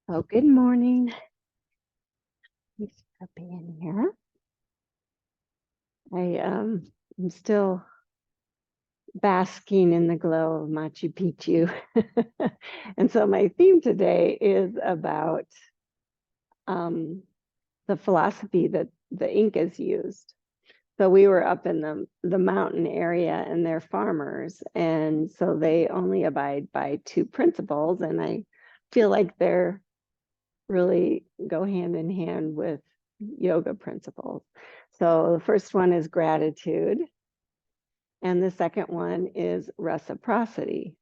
Oh, good morning. Thanks for being here. I'm still basking in the glow of Machu Picchu. And so my theme today is about um, the philosophy that the Incas used. So we were up in the mountain area and they're farmers. And so they only abide by two principles. And I feel like they're really go hand in hand with yoga principles. So the first one is gratitude, and the second one is reciprocity.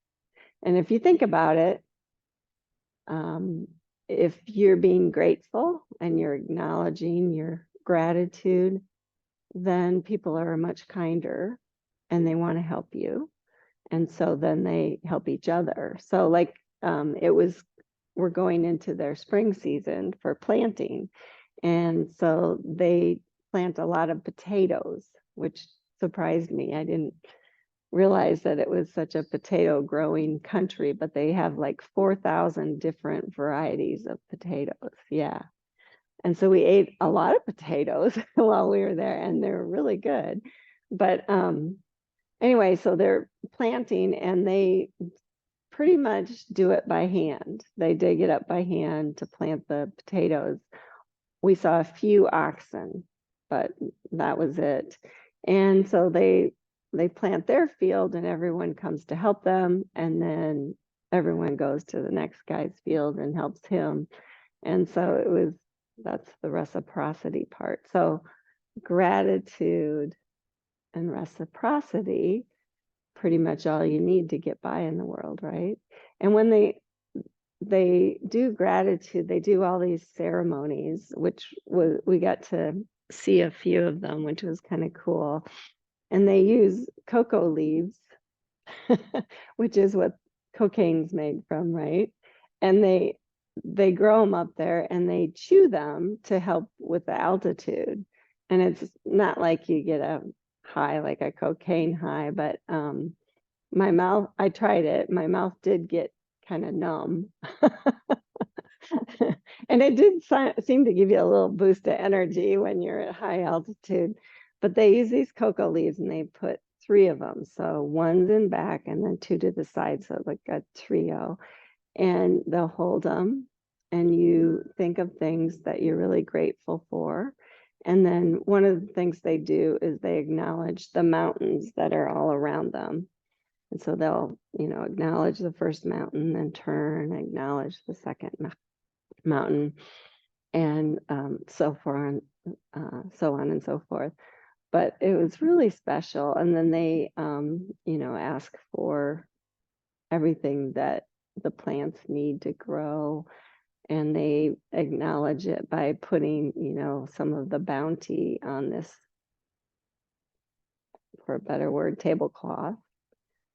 And if you think about it, um, if you're being grateful and you're acknowledging your gratitude, then people are much kinder and they want to help you. And so then they help each other. So, like, we're going into their spring season for planting. And so they plant a lot of potatoes, which surprised me. I didn't realize that it was such a potato growing country, but they have like 4,000 different varieties of potatoes. Yeah. And so we ate a lot of potatoes while we were there, and they're really good. But anyway, so they're planting and they pretty much do it by hand. They dig it up by hand to plant the potatoes. We saw a few oxen, but that was it. And so they plant their field and everyone comes to help them, and then everyone goes to the next guy's field and helps him. And so that's the reciprocity part. So gratitude and reciprocity, pretty much all you need to get by in the world, right? And when they do gratitude, they do all these ceremonies, which we got to see a few of them, which was kind of cool. And they use cocoa leaves, which is what cocaine's made from, right? And they grow them up there and they chew them to help with the altitude. And it's not like you get a high like a cocaine high, but my mouth, I tried it. My mouth did get kind of numb. And it did seem to give you a little boost of energy when you're at high altitude. But they use these cocoa leaves and they put three of them. So one's in back and then two to the side. So like a trio. And they'll hold them and you think of things that you're really grateful for. And then one of the things they do is they acknowledge the mountains that are all around them. And so they'll, acknowledge the first mountain, then turn, acknowledge the second mountain, and so on and so forth. But it was really special. And then they, ask for everything that the plants need to grow. And they acknowledge it by putting, some of the bounty on this, for a better word, tablecloth.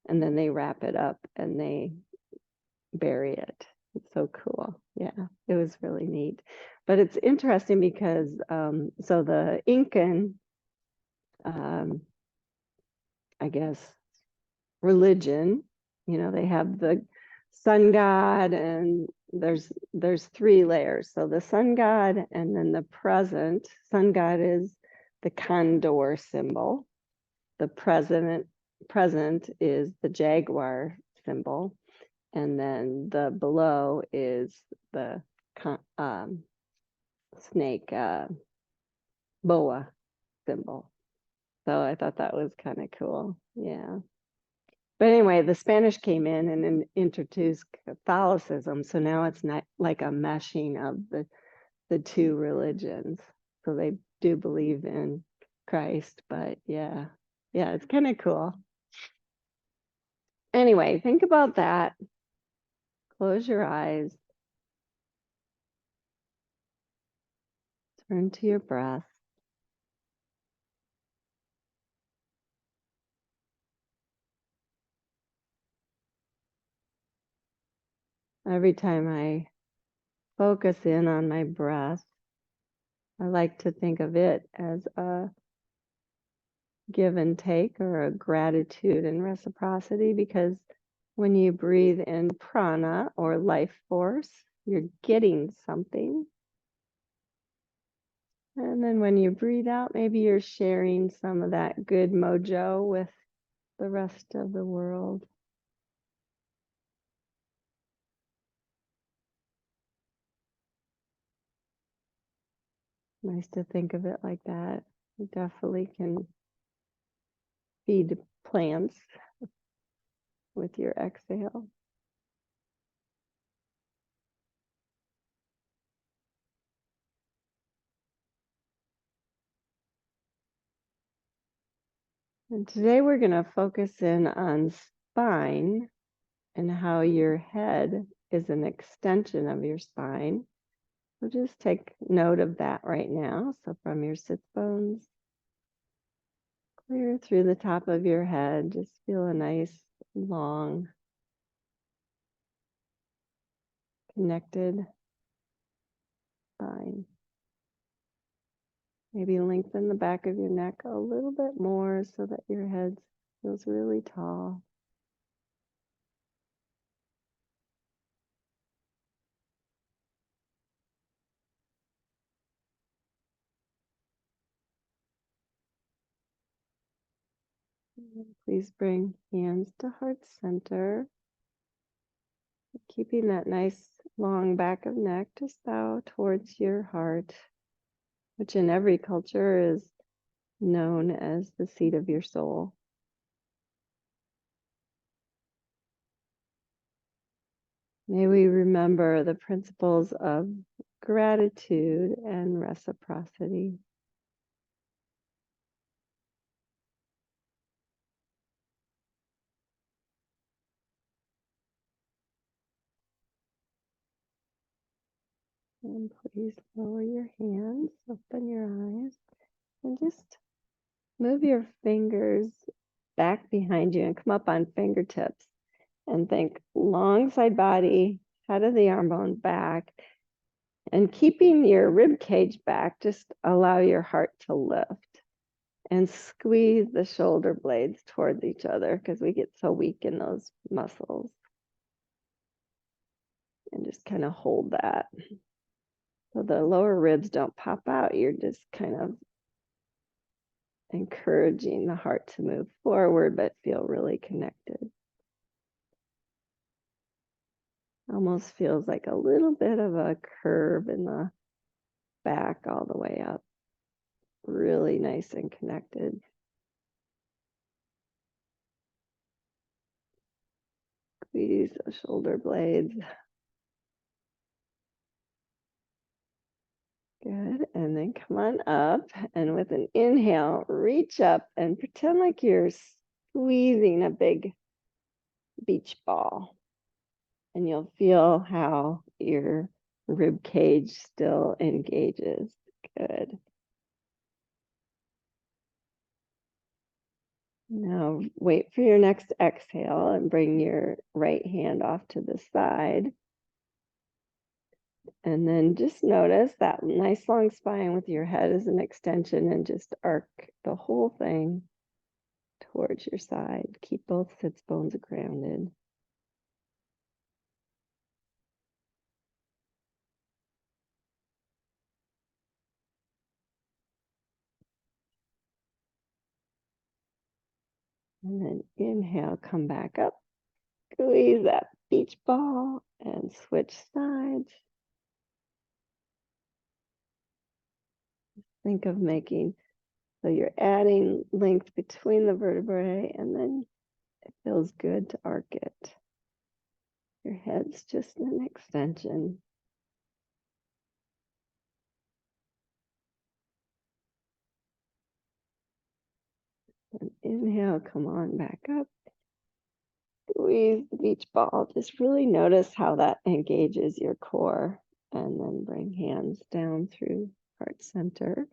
And then they wrap it up and they bury it. It's so cool. Yeah, it was really neat. But it's interesting because so the Incan, I guess, religion, they have the sun god, and there's three layers. So the sun god, and then the present sun god is the condor symbol. The present is the jaguar symbol. And then the below is the snake boa symbol. So I thought that was kind of cool. Yeah. But anyway, the Spanish came in and introduced Catholicism. So now it's not like a meshing of the two religions. So they do believe in Christ, but yeah, it's kind of cool. Anyway, think about that. Close your eyes. Turn to your breath. Every time I focus in on my breath, I like to think of it as a give and take, or a gratitude and reciprocity, because when you breathe in prana or life force, you're getting something. And then when you breathe out, maybe you're sharing some of that good mojo with the rest of the world. Nice to think of it like that. You definitely can feed plants with your exhale. And today we're going to focus in on spine and how your head is an extension of your spine. So just take note of that right now. So from your sits bones, clear through the top of your head, just feel a nice, long, connected spine. Maybe lengthen the back of your neck a little bit more so that your head feels really tall. Please bring hands to heart center. Keeping that nice long back of neck, just bow towards your heart, which in every culture is known as the seat of your soul. May we remember the principles of gratitude and reciprocity. And please lower your hands, open your eyes, and just move your fingers back behind you and come up on fingertips. And think long side body, head of the arm bone back. And keeping your rib cage back, just allow your heart to lift. And squeeze the shoulder blades towards each other because we get so weak in those muscles. And just kind of hold that. So the lower ribs don't pop out. You're just kind of encouraging the heart to move forward, but feel really connected. Almost feels like a little bit of a curve in the back all the way up. Really nice and connected. Squeeze the shoulder blades. Good. And then come on up. And with an inhale, reach up and pretend like you're squeezing a big beach ball. And you'll feel how your rib cage still engages. Good. Now wait for your next exhale and bring your right hand off to the side. And then just notice that nice long spine with your head as an extension and just arc the whole thing towards your side. Keep both sits bones grounded. And then inhale, come back up. Squeeze that beach ball and switch sides. Think of making, so you're adding length between the vertebrae and then it feels good to arc it. Your head's just an extension. And inhale, come on back up. Squeeze the beach ball. Just really notice how that engages your core. And then bring hands down through heart center.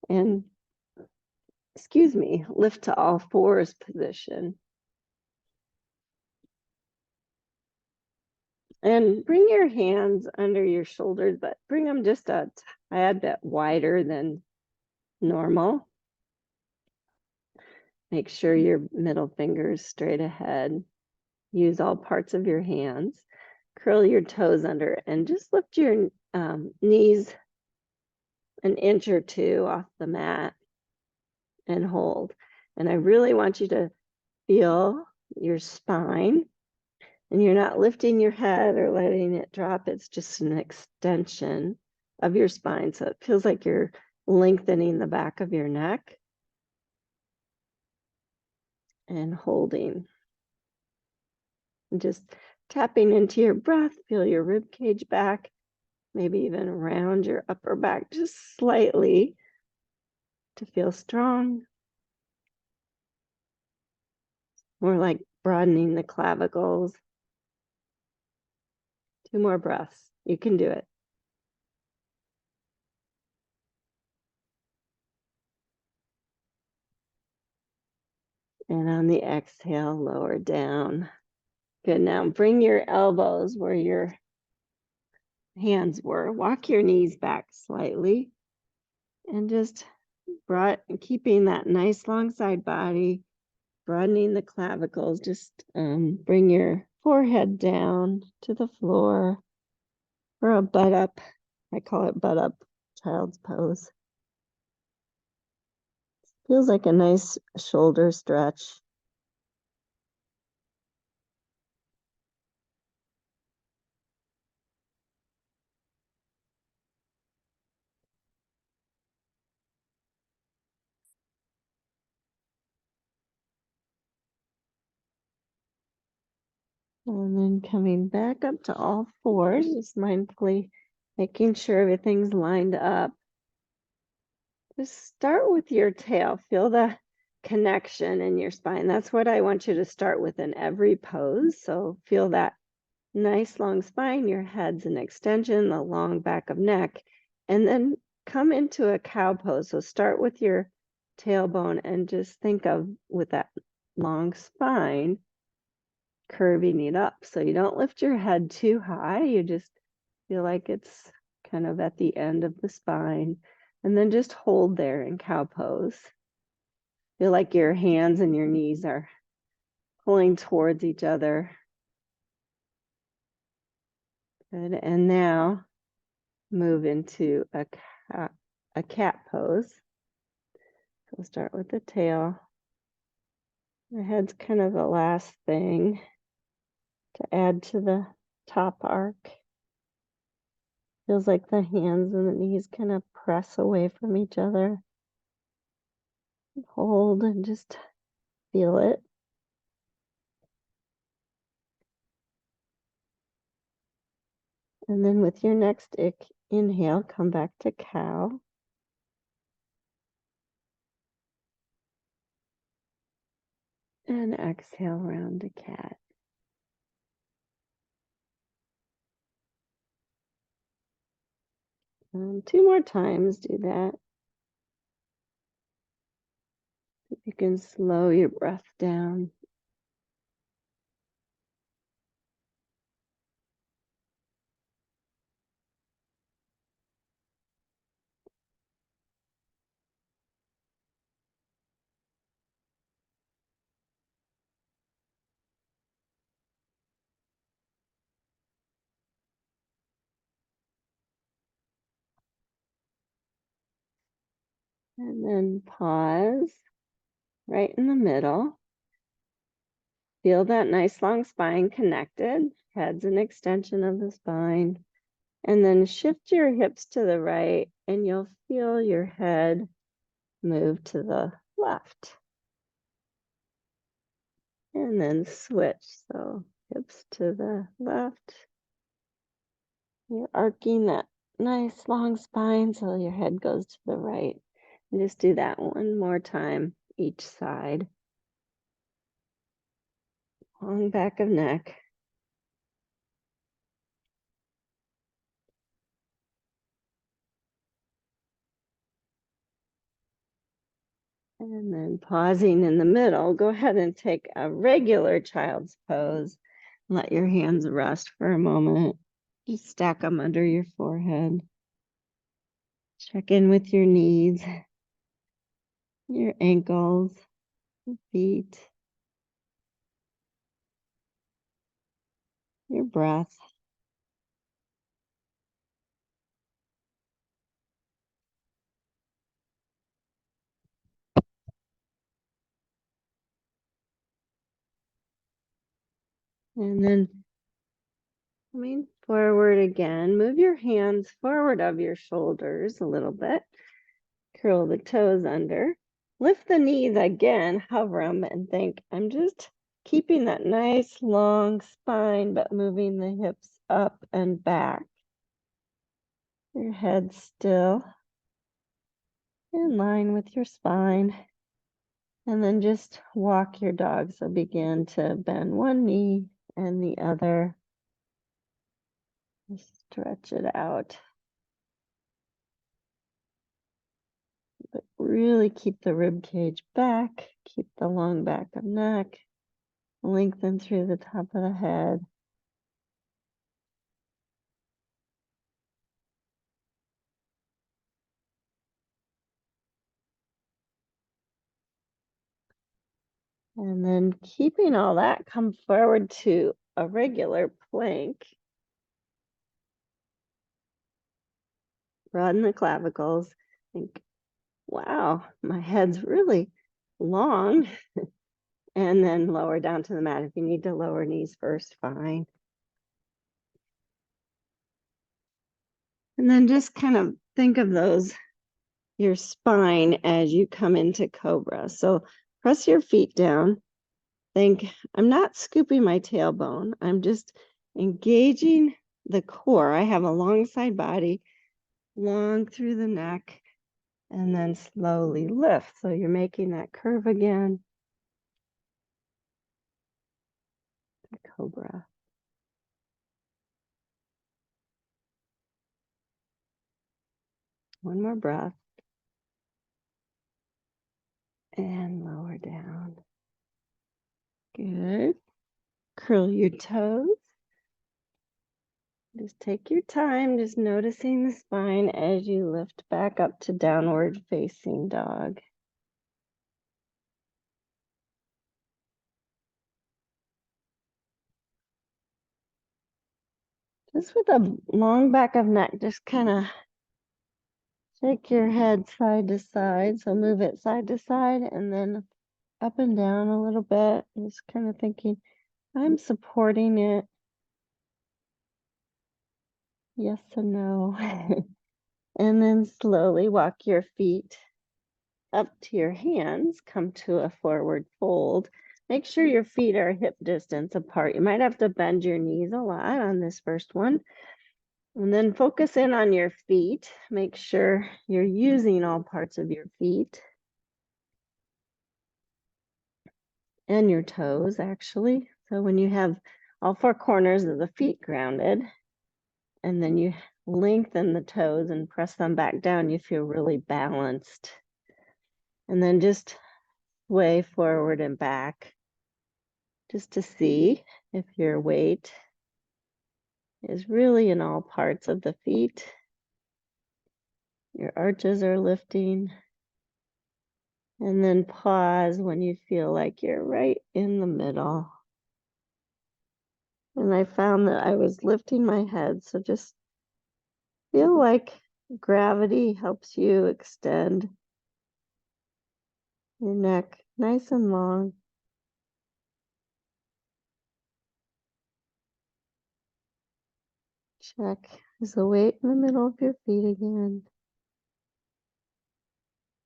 And, lift to all fours position. And bring your hands under your shoulders, but bring them just a tad bit wider than normal. Make sure your middle finger is straight ahead. Use all parts of your hands. curl your toes under and just lift your knees an inch or two off the mat and hold. And I really want you to feel your spine, and you're not lifting your head or letting it drop. It's just an extension of your spine. So it feels like you're lengthening the back of your neck and holding. And just tapping into your breath, feel your rib cage back, maybe even round your upper back just slightly to feel strong. More like broadening the clavicles. 2 more breaths. You can do it. And on the exhale, lower down. Good. Now bring your elbows where your hands were. Walk your knees back slightly and just keeping that nice long side body, broadening the clavicles. Just bring your forehead down to the floor for a butt up. I call it butt up child's pose. Feels like a nice shoulder stretch. And then coming back up to all fours, just mindfully making sure everything's lined up. Just start with your tail. Feel the connection in your spine. That's what I want you to start with in every pose. So feel that nice long spine, your head's an extension, the long back of neck, and then come into a cow pose. So start with your tailbone and just think of with that long spine, curving it up. So you don't lift your head too high. You just feel like it's kind of at the end of the spine. And then just hold there in cow pose. Feel like your hands and your knees are pulling towards each other. Good. And now move into a cat pose. So we'll start with the tail. The head's kind of the last thing to add to the top arc. Feels like the hands and the knees kind of press away from each other. Hold and just feel it. And then with your next inhale, come back to cow. And exhale, round to cat. And 2 more times, do that. You can slow your breath down. And then pause right in the middle. Feel that nice long spine connected. Head's an extension of the spine. And then shift your hips to the right and you'll feel your head move to the left. And then switch. So hips to the left. You're arcing that nice long spine so your head goes to the right. And just do that one more time each side. Long back of neck. And then pausing in the middle, go ahead and take a regular child's pose. Let your hands rest for a moment. Just stack them under your forehead. Check in with your knees, your ankles, your feet, your breath. And then coming forward again, move your hands forward of your shoulders a little bit. Curl the toes under. Lift the knees again, hover them, and think, I'm just keeping that nice long spine, but moving the hips up and back. Your head still in line with your spine. And then just walk your dog. So begin to bend one knee and the other. Just stretch it out. But really keep the rib cage back. Keep the long back of neck. Lengthen through the top of the head. And then keeping all that, come forward to a regular plank. Broaden the clavicles. Think, wow, my head's really long. And then lower down to the mat. If you need to lower knees first, fine. And then just kind of think of your spine as you come into cobra. So press your feet down. Think, I'm not scooping my tailbone. I'm just engaging the core. I have a long side body, long through the neck, and then slowly lift. So you're making that curve again. The cobra. One more breath. And lower down. Good. Curl your toes. Just take your time, just noticing the spine as you lift back up to downward facing dog. Just with a long back of neck, just kind of shake your head side to side. So move it side to side and then up and down a little bit. Just kind of thinking, I'm supporting it. Yes and no. And then slowly walk your feet up to your hands, come to a forward fold. Make sure your feet are hip distance apart. You might have to bend your knees a lot on this first one. And then focus in on your feet. Make sure you're using all parts of your feet and your toes, actually. So when you have all four corners of the feet grounded, and then you lengthen the toes and press them back down, you feel really balanced. And then just sway forward and back, just to see if your weight is really in all parts of the feet. Your arches are lifting. And then pause when you feel like you're right in the middle. And I found that I was lifting my head. So just feel like gravity helps you extend your neck nice and long. Check. Is the weight in the middle of your feet again?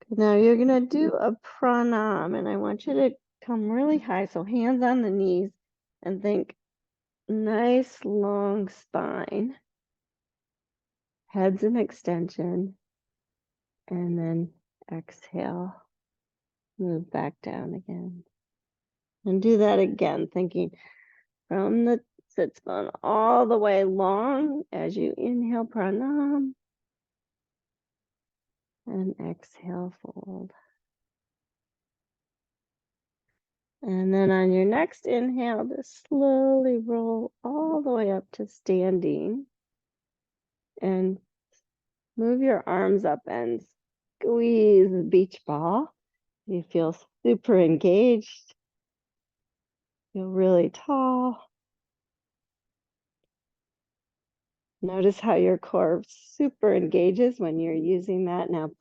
Now you're going to do a pranam, and I want you to come really high. So hands on the knees and think nice long spine, head's an extension, and then exhale, move back down again. And do that again, thinking from the sits bone all the way long as you inhale pranam and exhale fold. And then on your next inhale, just slowly roll all the way up to standing and move your arms up and squeeze the beach ball. You feel super engaged, feel really tall. Notice how your core super engages when you're using that. Now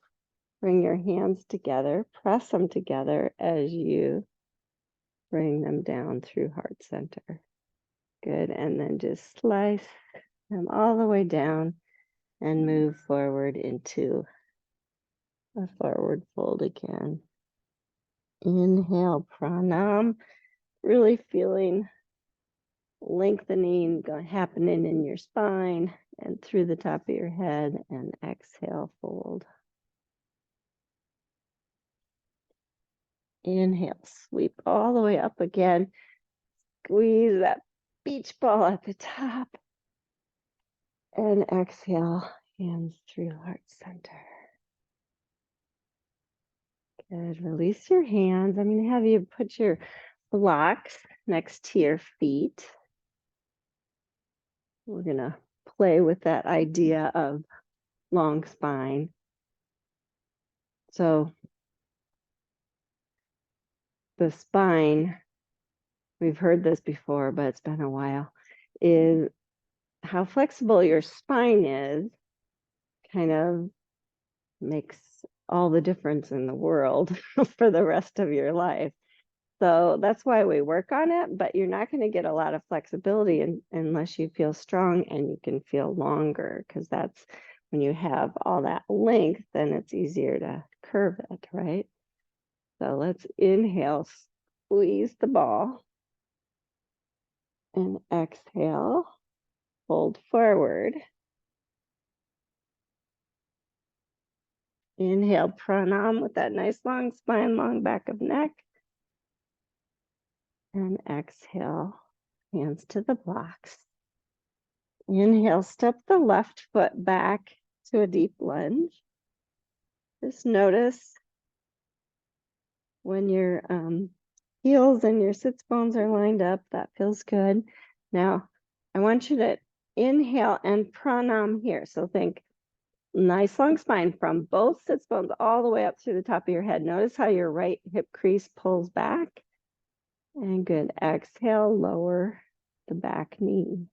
bring your hands together, press them together as you bring them down through heart center. Good, and then just slice them all the way down and move forward into a forward fold again. Inhale, pranam, really feeling lengthening happening in your spine and through the top of your head, and exhale, fold. Inhale, sweep all the way up again. Squeeze that beach ball at the top. And exhale, hands through heart center. Good. Release your hands. I'm going to have you put your blocks next to your feet. We're going to play with that idea of long spine. So the spine, we've heard this before, but it's been a while, is how flexible your spine is kind of makes all the difference in the world for the rest of your life. So that's why we work on it, but you're not going to get a lot of flexibility unless you feel strong and you can feel longer, because that's when you have all that length, then it's easier to curve it, right? So let's inhale, squeeze the ball, and exhale, fold forward. Inhale, pranam with that nice long spine, long back of neck. And exhale, hands to the blocks. Inhale, step the left foot back to a deep lunge. Just notice when your heels and your sits bones are lined up, that feels good. Now, I want you to inhale and pranam here. So think nice long spine from both sits bones all the way up through the top of your head. Notice how your right hip crease pulls back. And good. Exhale, lower the back knee.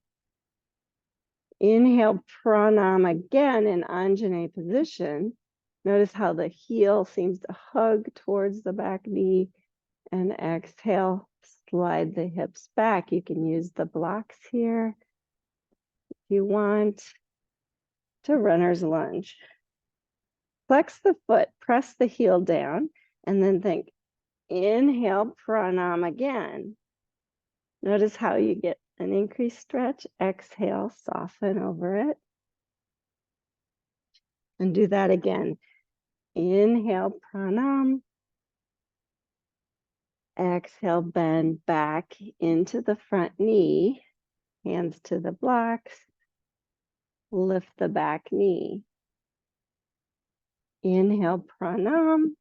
Inhale, pranam again in Anjane position. Notice how the heel seems to hug towards the back knee. And exhale, slide the hips back. You can use the blocks here if you want. To runner's lunge. Flex the foot, press the heel down, and then think, inhale, pranam again. Notice how you get an increased stretch. Exhale, soften over it. And do that again. Inhale, pranam. Exhale, bend back into the front knee. Hands to the blocks. Lift the back knee. Inhale, pranam.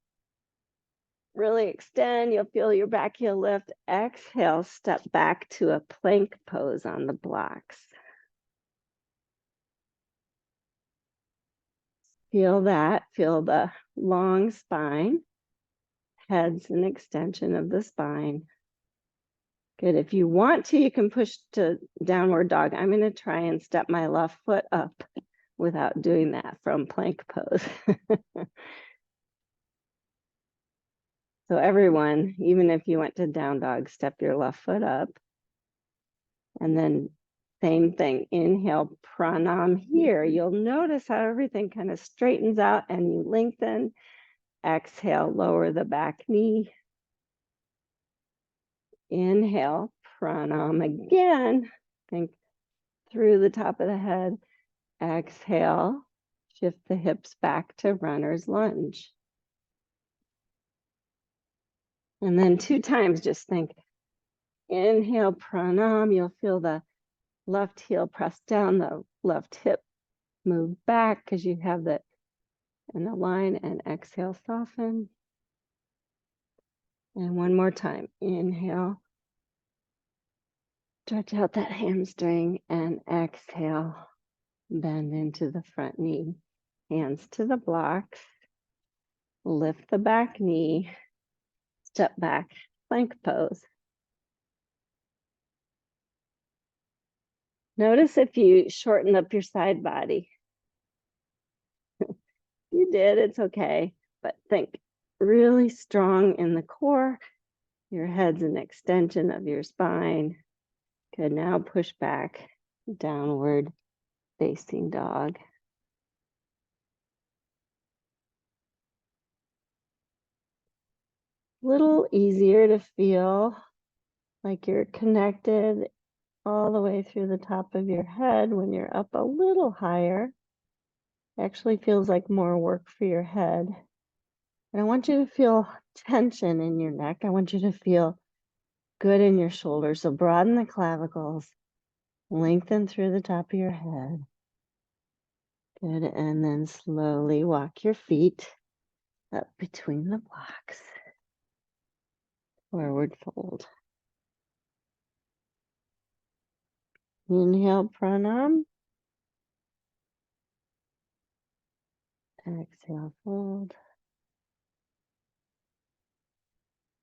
Really extend. You'll feel your back heel lift. Exhale, step back to a plank pose on the blocks. Feel that. Feel the long spine. Head's an extension of the spine. Good. If you want to, you can push to downward dog. I'm going to try and step my left foot up without doing that from plank pose. So everyone, even if you went to down dog, step your left foot up. And then same thing, inhale, pranam here. You'll notice how everything kind of straightens out and you lengthen. Exhale, lower the back knee. Inhale, pranam again. Think through the top of the head. Exhale, shift the hips back to runner's lunge. And then 2 times, just think, inhale, pranam. You'll feel the left heel press down, the left hip move back because you have that in the line, and exhale, soften. And one more time, inhale, stretch out that hamstring, and exhale, bend into the front knee. Hands to the blocks, lift the back knee, step back, plank pose. Notice if you shorten up your side body. You did, it's okay. But think really strong in the core. Your head's an extension of your spine. Good, now push back, downward facing dog. Little easier to feel like you're connected all the way through the top of your head when you're up a little higher. Actually feels like more work for your head. And I want you to feel tension in your neck. I want you to feel good in your shoulders. So broaden the clavicles, lengthen through the top of your head. Good, and then slowly walk your feet up between the blocks. Forward fold. Inhale, pranam. Exhale, fold.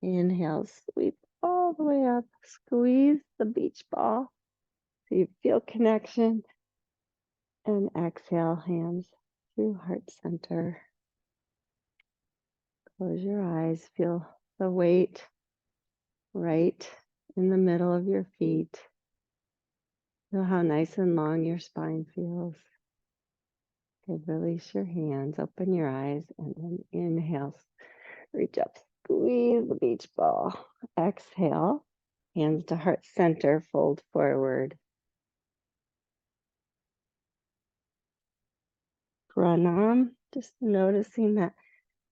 Inhale, sweep all the way up. Squeeze the beach ball so you feel connection. And exhale, hands through heart center. Close your eyes. Feel the weight right in the middle of your feet. Feel how nice and long your spine feels. Good, release your hands, open your eyes, and then inhale. Reach up, squeeze the beach ball. Exhale, hands to heart center, fold forward. Pranam, just noticing that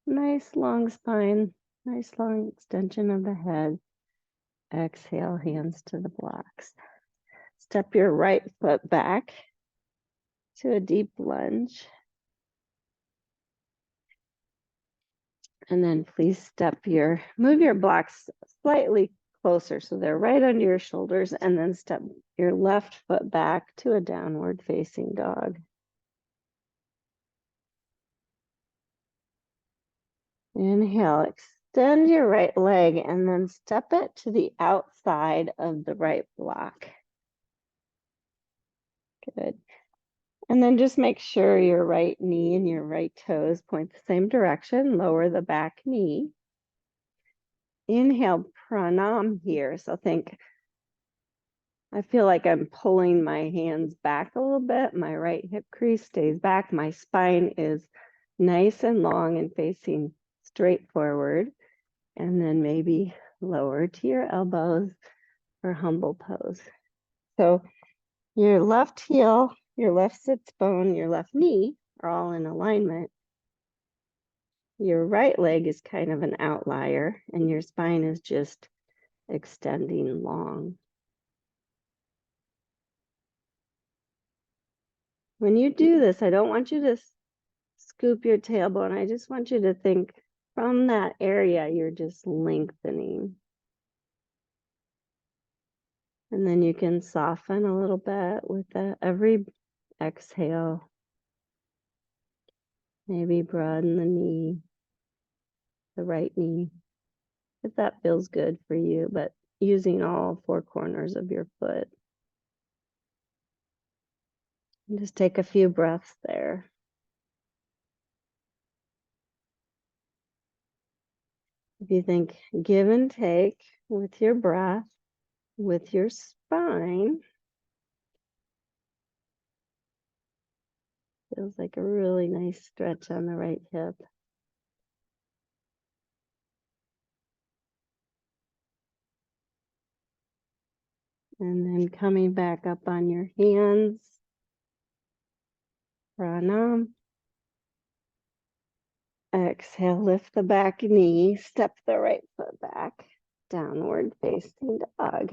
nice long spine, nice long extension of the head. Exhale, hands to the blocks. Step your right foot back to a deep lunge. And then please move your blocks slightly closer so they're right under your shoulders, and then step your left foot back to a downward facing dog. Inhale, extend your right leg and then step it to the outside of the right block. Good. And then just make sure your right knee and your right toes point the same direction. Lower the back knee. Inhale, pranam here. So I feel like I'm pulling my hands back a little bit. My right hip crease stays back. My spine is nice and long and facing straight forward. And then maybe lower to your elbows for humble pose. So your left heel, your left sits bone, your left knee are all in alignment. Your right leg is kind of an outlier, and your spine is just extending long. When you do this, I don't want you to scoop your tailbone. I just want you to think from that area, you're just lengthening. And then you can soften a little bit with every exhale. Maybe broaden the knee, the right knee, if that feels good for you, but using all four corners of your foot. And just take a few breaths there. If you think give and take with your breath, with your spine, feels like a really nice stretch on the right hip. And then coming back up on your hands, pranam. Exhale, lift the back knee, step the right foot back, downward facing dog.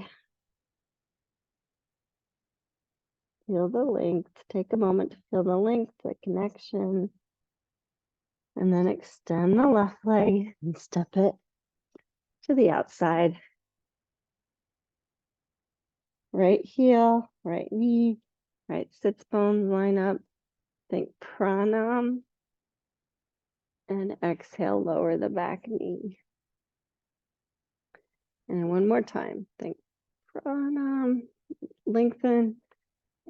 Feel the length. Take a moment to feel the length, the connection. And then extend the left leg and step it to the outside. Right heel, right knee, right sits bones line up. Think pranam. And exhale, lower the back knee. And one more time. Think pranam, lengthen.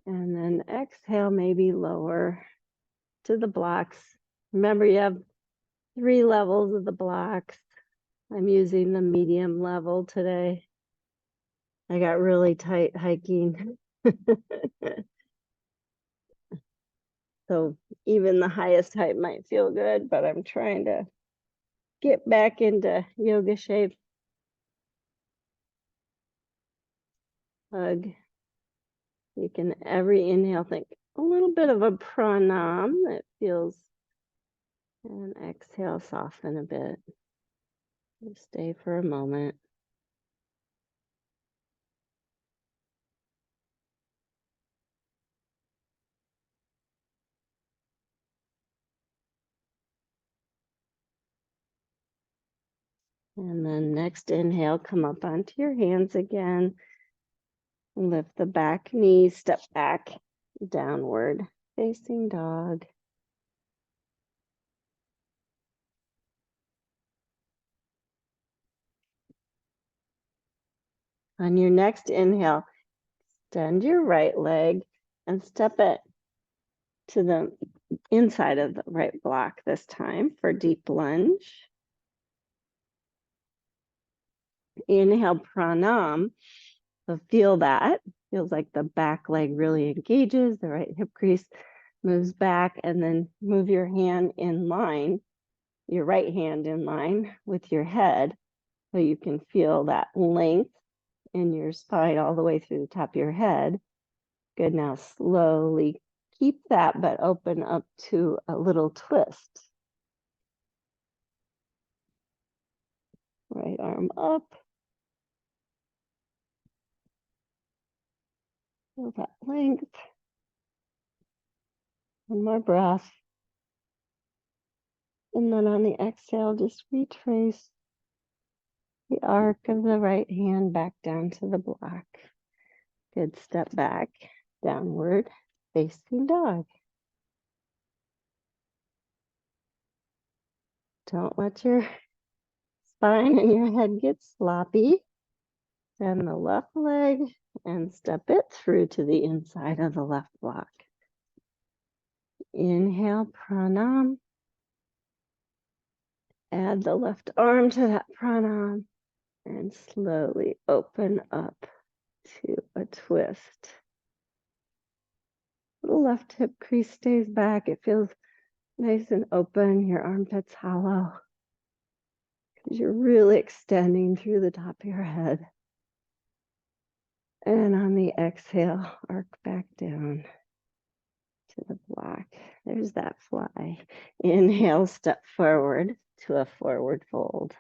And then exhale, maybe lower to the blocks. Remember, you have 3 levels of the blocks. I'm using the medium level today. I got really tight hiking. So even the highest height might feel good, but I'm trying to get back into yoga shape. Hug. You can every inhale think a little bit of a pranam that feels, and exhale, soften a bit. Stay for a moment. And then next inhale, come up onto your hands again. Lift the back knee, step back, downward facing dog. On your next inhale, extend your right leg and step it to the inside of the right block this time for deep lunge. Inhale, pranam. So feel that. Feels like the back leg really engages, the right hip crease moves back, and then move your hand in line, your right hand in line with your head, so you can feel that length in your spine all the way through the top of your head. Good, now slowly keep that, but open up to a little twist. Right arm up. Feel that length. One more breath. And then on the exhale, just retrace the arc of the right hand back down to the block. Good, step back, downward facing dog. Don't let your spine and your head get sloppy. Bend the left leg and step it through to the inside of the left block. Inhale, pranam. Add the left arm to that pranam and slowly open up to a twist. The left hip crease stays back. It feels nice and open. Your armpits hollow because you're really extending through the top of your head. And on the exhale, arc back down to the block. There's that fly. Inhale, step forward to a forward fold.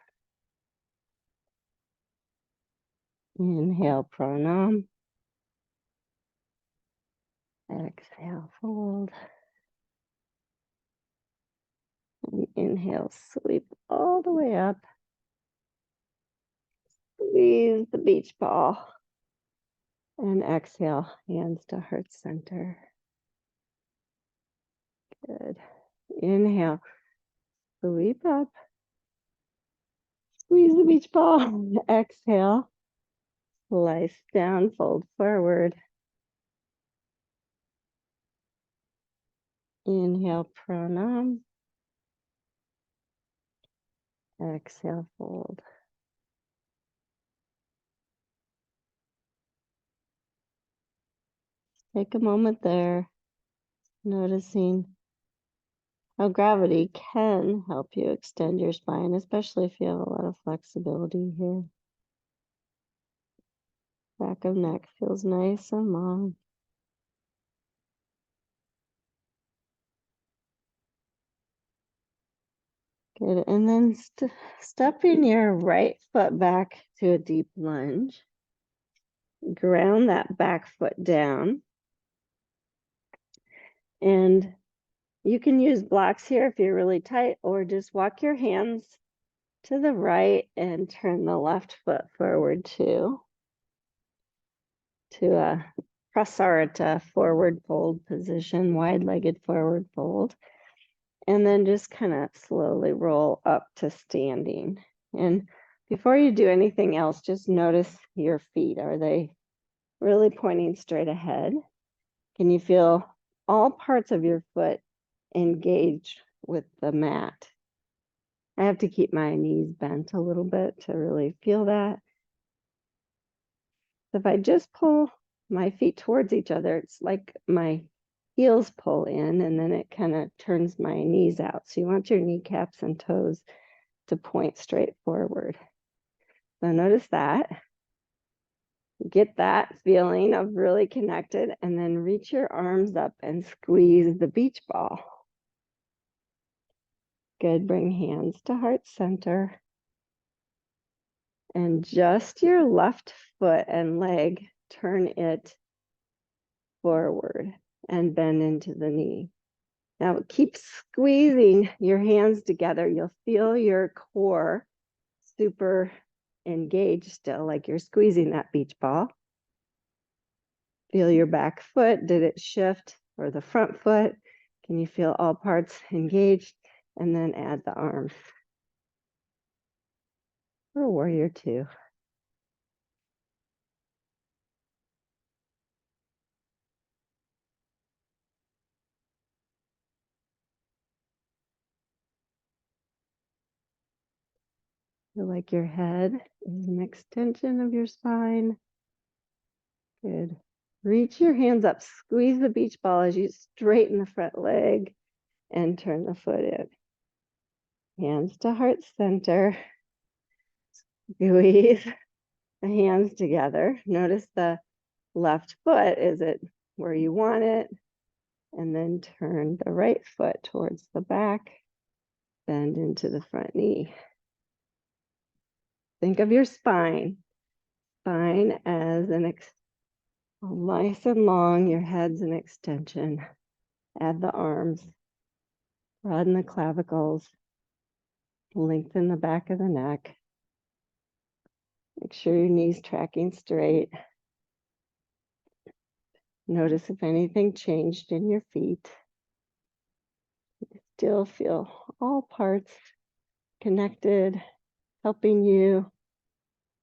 Inhale, pranam. Exhale, fold. And inhale, sweep all the way up. Squeeze the beach ball. And exhale, hands to heart center. Good. Inhale, sweep up. Squeeze the beach ball. Exhale, slice down, fold forward. Inhale, pranam. Exhale, fold. Take a moment there, noticing how gravity can help you extend your spine, especially if you have a lot of flexibility here. Back of neck feels nice and long. Good, and then stepping your right foot back to a deep lunge. Ground that back foot down. And you can use blocks here if you're really tight, or just walk your hands to the right and turn the left foot forward too, to a prasarita forward fold position, wide-legged forward fold. And then just kind of slowly roll up to standing. And before you do anything else, just notice your feet. Are they really pointing straight ahead? Can you feel all parts of your foot engaged with the mat? I have to keep my knees bent a little bit to really feel that. So if I just pull my feet towards each other, it's like my heels pull in and then it kind of turns my knees out. So you want your kneecaps and toes to point straight forward. So notice that. Get that feeling of really connected and then reach your arms up and squeeze the beach ball. Good, bring hands to heart center. And just your left foot and leg, turn it forward and bend into the knee. Now keep squeezing your hands together. You'll feel your core super engaged still, like you're squeezing that beach ball. Feel your back foot. Did it shift? Or the front foot? Can you feel all parts engaged? And then add the arms. For warrior two. Feel like your head is an extension of your spine. Good. Reach your hands up, squeeze the beach ball as you straighten the front leg and turn the foot in. Hands to heart center. Squeeze the hands together. Notice the left foot, is it where you want it? And then turn the right foot towards the back, bend into the front knee. Think of your spine. Spine as nice and long, your head's an extension. Add the arms, broaden the clavicles, lengthen the back of the neck. Make sure your knees tracking straight. Notice if anything changed in your feet. Still feel all parts connected, helping you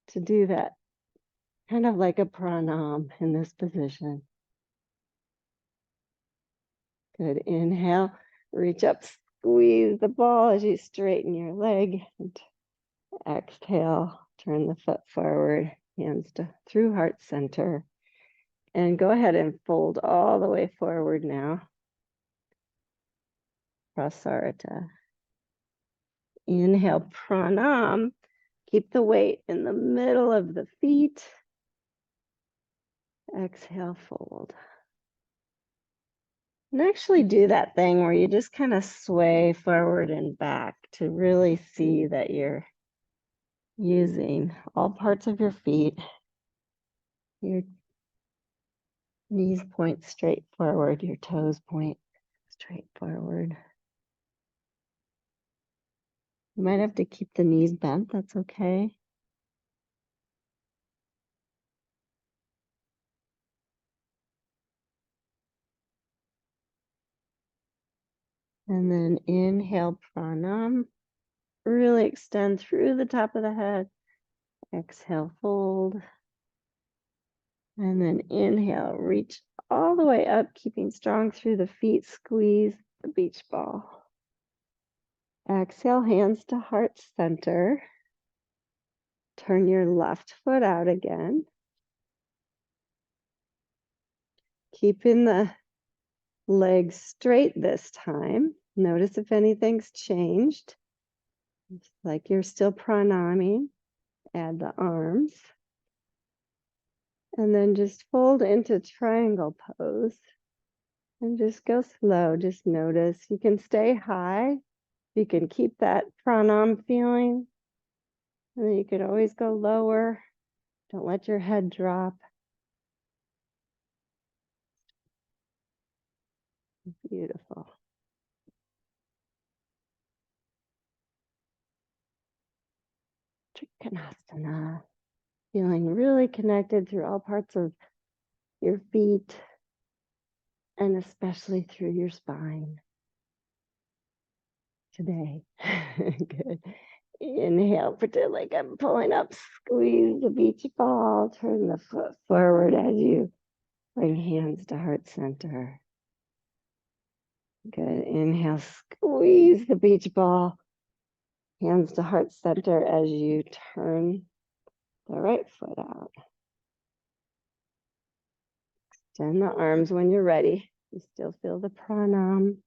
to do that kind of like a pranam in this position. Good. Inhale, reach up, squeeze the ball as you straighten your leg. And exhale, turn the foot forward, hands through heart center. And go ahead and fold all the way forward now. Prasarita. Inhale, pranam. Keep the weight in the middle of the feet. Exhale, fold. And actually do that thing where you just kind of sway forward and back to really see that you're using all parts of your feet. Your knees point straight forward, your toes point straight forward. You might have to keep the knees bent, that's okay. And then inhale, pranam. Really extend through the top of the head. Exhale, fold. And then inhale, reach all the way up, keeping strong through the feet. Squeeze the beach ball. Exhale, hands to heart center. Turn your left foot out again. Keeping the legs straight this time. Notice if anything's changed. It's like you're still pranaming. Add the arms. And then just fold into triangle pose. And just go slow. Just notice. You can stay high. You can keep that pranam feeling. And then you could always go lower. Don't let your head drop. Beautiful. Trikonasana. Feeling really connected through all parts of your feet and especially through your spine today. Good. Inhale, pretend like I'm pulling up, squeeze the beach ball, turn the foot forward as you bring hands to heart center. Good. Inhale, squeeze the beach ball, hands to heart center as you turn the right foot out. Extend the arms when you're ready. You still feel the pranam.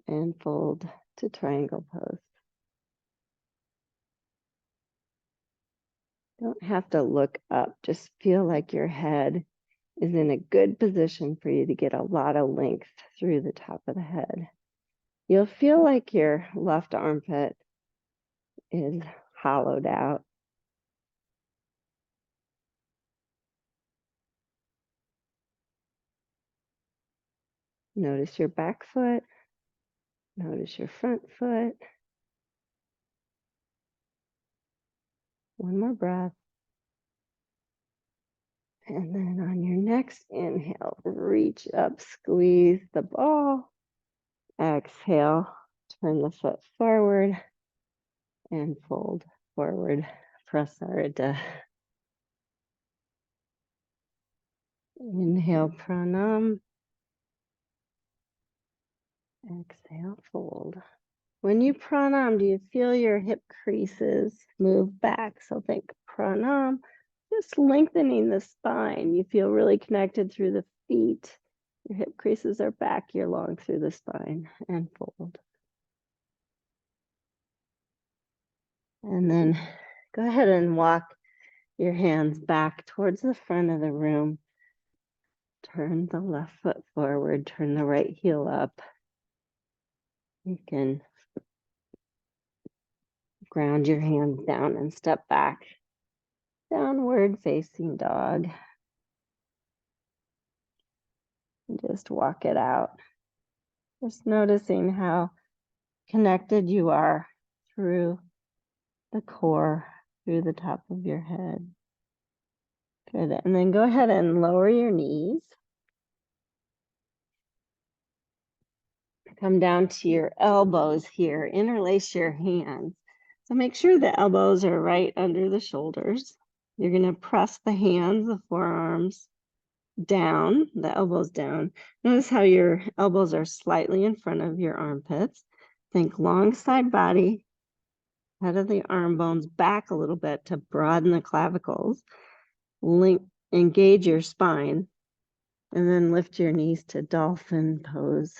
And fold to triangle pose. Don't have to look up. Just feel like your head is in a good position for you to get a lot of length through the top of the head. You'll feel like your left armpit is hollowed out. Notice your back foot. Notice your front foot. One more breath. And then on your next inhale, reach up, squeeze the ball. Exhale, turn the foot forward and fold forward. Prasarita. Inhale, pranam. Exhale, fold. When you pranam, do you feel your hip creases move back? So think pranam, just lengthening the spine. You feel really connected through the feet. Your hip creases are back, you're long through the spine, and fold. And then go ahead and walk your hands back towards the front of the room. Turn the left foot forward, turn the right heel up. You can ground your hands down and step back. Downward facing dog. And just walk it out. Just noticing how connected you are through the core, through the top of your head. Good. And then go ahead and lower your knees. Come down to your elbows here. Interlace your hands. So make sure the elbows are right under the shoulders. You're going to press the hands, the forearms down, the elbows down. Notice how your elbows are slightly in front of your armpits. Think long side body, head of the arm bones back a little bit to broaden the clavicles. Engage your spine, and then lift your knees to dolphin pose.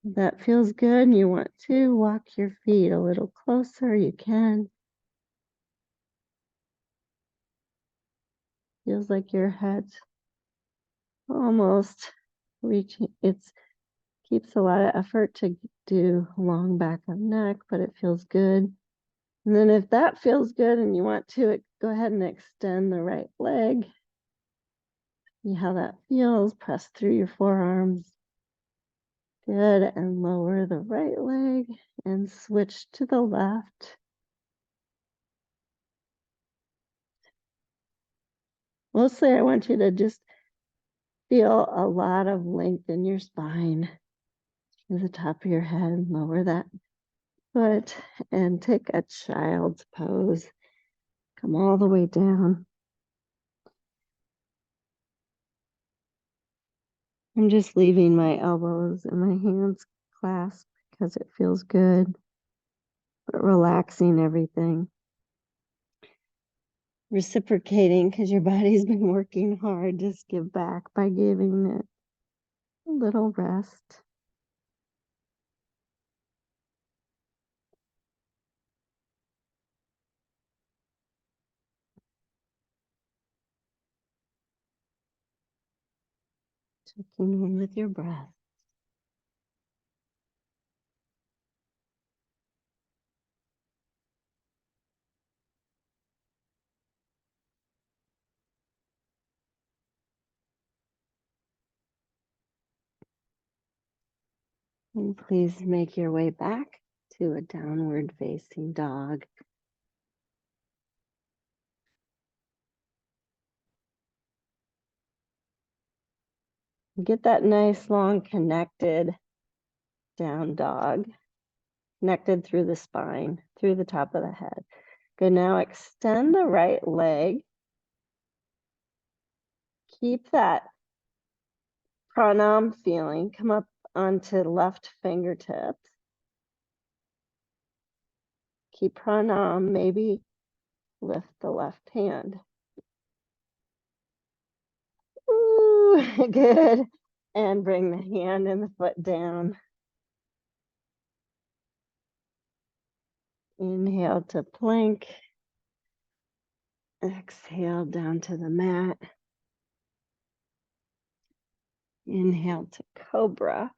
If that feels good and you want to walk your feet a little closer, you can. Feels like your head's almost reaching. It's keeps a lot of effort to do long back of neck, but it feels good. And then if that feels good and you want to, go ahead and extend the right leg. See how that feels. Press through your forearms. Good. And lower the right leg and switch to the left. Mostly I want you to just feel a lot of length in your spine to the top of your head. Lower that foot and take a child's pose. Come all the way down. I'm just leaving my elbows and my hands clasped because it feels good, but relaxing everything. Reciprocating because your body's been working hard. Just give back by giving it a little rest. Checking in with your breath. And please make your way back to a downward facing dog. Get that nice long connected down dog, connected through the spine, through the top of the head. Good, now extend the right leg. Keep that pranam feeling. Come up onto left fingertips. keep pranam, maybe lift the left hand. Ooh, good. And bring the hand and the foot down. Inhale to plank. Exhale down to the mat. Inhale to cobra.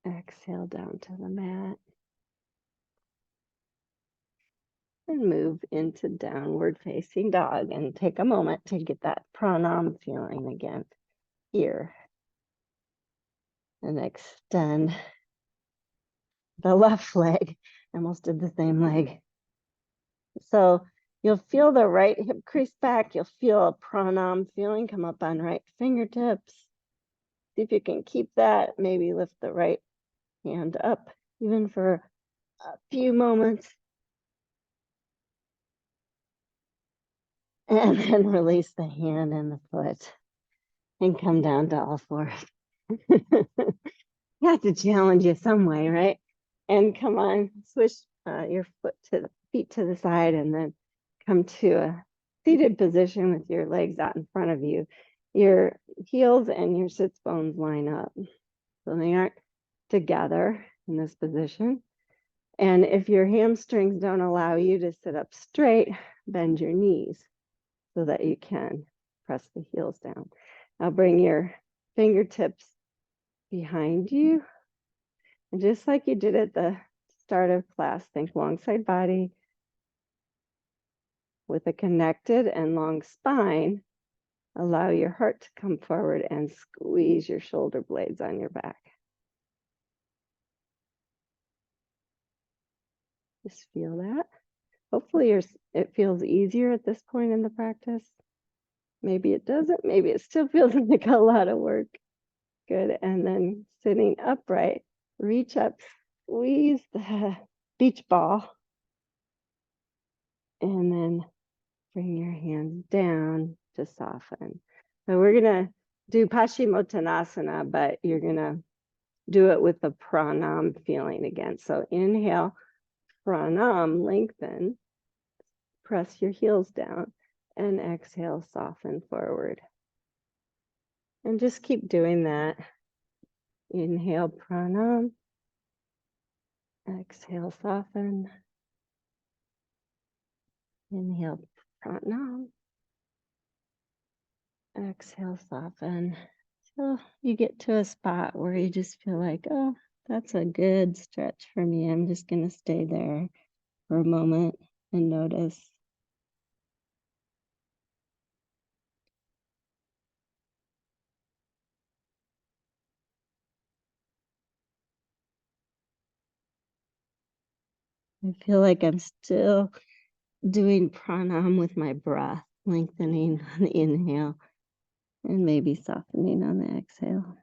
Exhale down to the mat. And move into downward facing dog and take a moment to get that pranam feeling again here. And extend the left leg. Almost did the same leg. So you'll feel the right hip crease back. You'll feel a pranam feeling come up on right fingertips. See if you can keep that. Maybe lift the right hand up even for a few moments. And then release the hand and the foot and come down to all fours. You have to challenge you some way, right? And come on, switch your feet to the side and then come to a seated position with your legs out in front of you. Your heels and your sits bones line up. So they aren't together in this position. And if your hamstrings don't allow you to sit up straight, bend your knees so that you can press the heels down. Now bring your fingertips behind you. And just like you did at the start of class, think long side body with a connected and long spine. Allow your heart to come forward and squeeze your shoulder blades on your back. Just feel that. Hopefully it feels easier at this point in the practice. Maybe it doesn't. Maybe it still feels like a lot of work. Good. And then sitting upright, reach up, squeeze the beach ball. And then bring your hands down to soften. So we're going to do Paschimottanasana, but you're going to do it with the pranam feeling again. So inhale, pranam, lengthen, press your heels down, and exhale, soften forward. And just keep doing that. Inhale, pranam, exhale, soften. Inhale, pranam, exhale, soften. So you get to a spot where you just feel like, oh, that's a good stretch for me. I'm just going to stay there for a moment and notice. I feel like I'm still doing pranam with my breath, lengthening on the inhale and maybe softening on the exhale.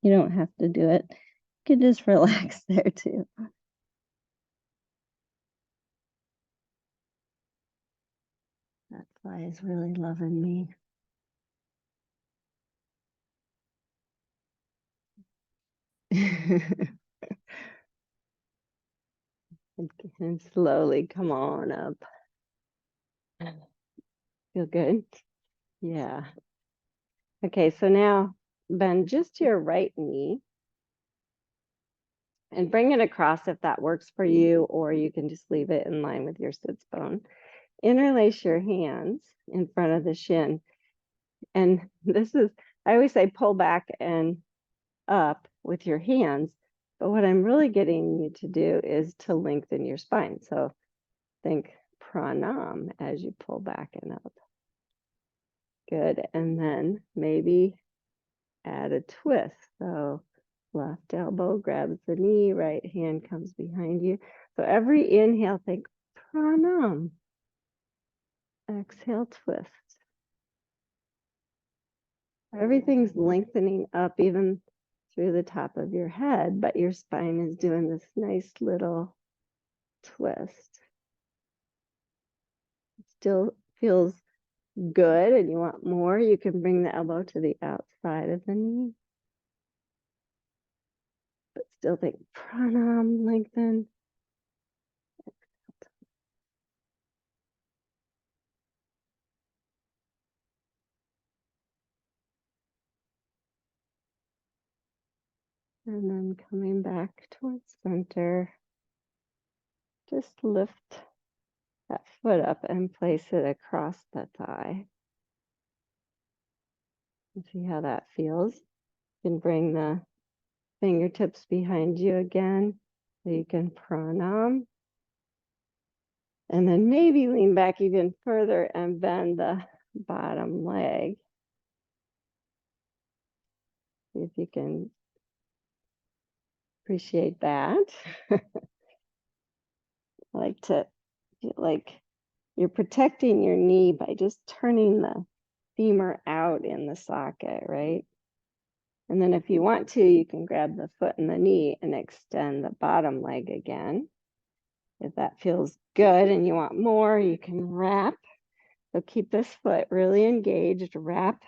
You don't have to do it. You can just relax there too. That fly is really loving me. And slowly come on up. Feel good? Yeah. Okay, so now bend just your right knee and bring it across if that works for you, or you can just leave it in line with your sits bone. Interlace your hands in front of the shin. And this is, I always say pull back and up with your hands, but what I'm really getting you to do is to lengthen your spine. So think pranam as you pull back and up. Good. And then maybe add a twist. So left elbow grabs the knee, right hand comes behind you. So every inhale, think pranam. Exhale, twist. Everything's lengthening up even through the top of your head, but your spine is doing this nice little twist. It still feels good and you want more, you can bring the elbow to the outside of the knee. But Still think pranam, lengthen. And then coming back towards center, just lift that foot up and place it across the thigh. And see how that feels. You can bring the fingertips behind you again, so you can pranam. And then maybe lean back even further and bend the bottom leg. See if you can appreciate that. I like to feel like you're protecting your knee by just turning the femur out in the socket, right? And then if you want to, you can grab the foot and the knee and extend the bottom leg again. If that feels good and you want more, you can wrap. So keep this foot really engaged, wrap